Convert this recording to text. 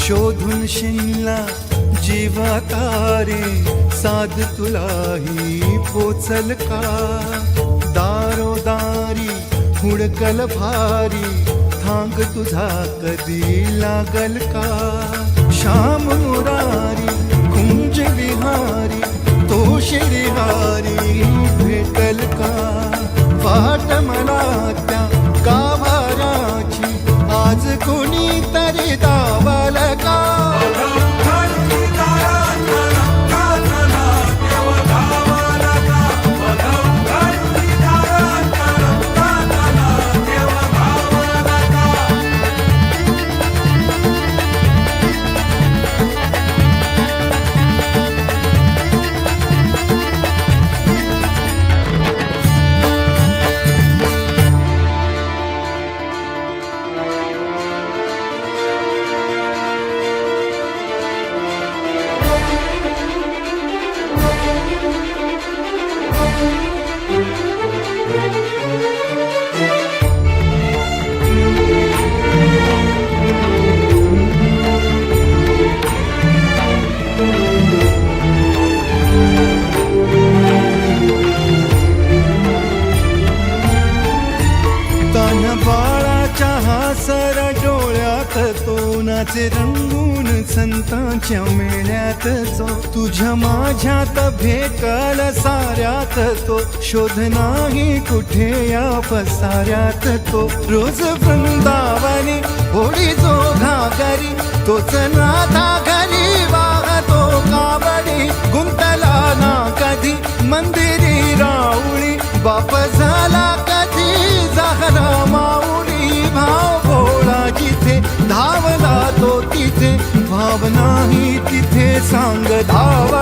शोधून शिनला जीवा तारे साध तुलाही पोचल का दारोदारी हुडकल भारी थांग तुझा कधी लागल का श्याम मुरारी कुंज विहारी तो शिरिहारी भेटल का वाट मला त्या गाभाराची आज कोणी तरी दावल का बाळाच्या हासर डोळ्यात तो नाचे रंगून संतांच्या मेळ्यात जो तुझ्या माझ्यात भेटल साऱ्यात तो शोध नाही कुठे या पसाऱ्यात तो रोज वृंदावनी होळी जो घागरी तोच नाथा घरी वाहतो कावडी गुंतला ना कधी मंदिरी राऊळी बाप झाला कधी झाला माऊली भाव भोळा जिथे धावला तो तिथे भाव नाही तिथे सांग धाव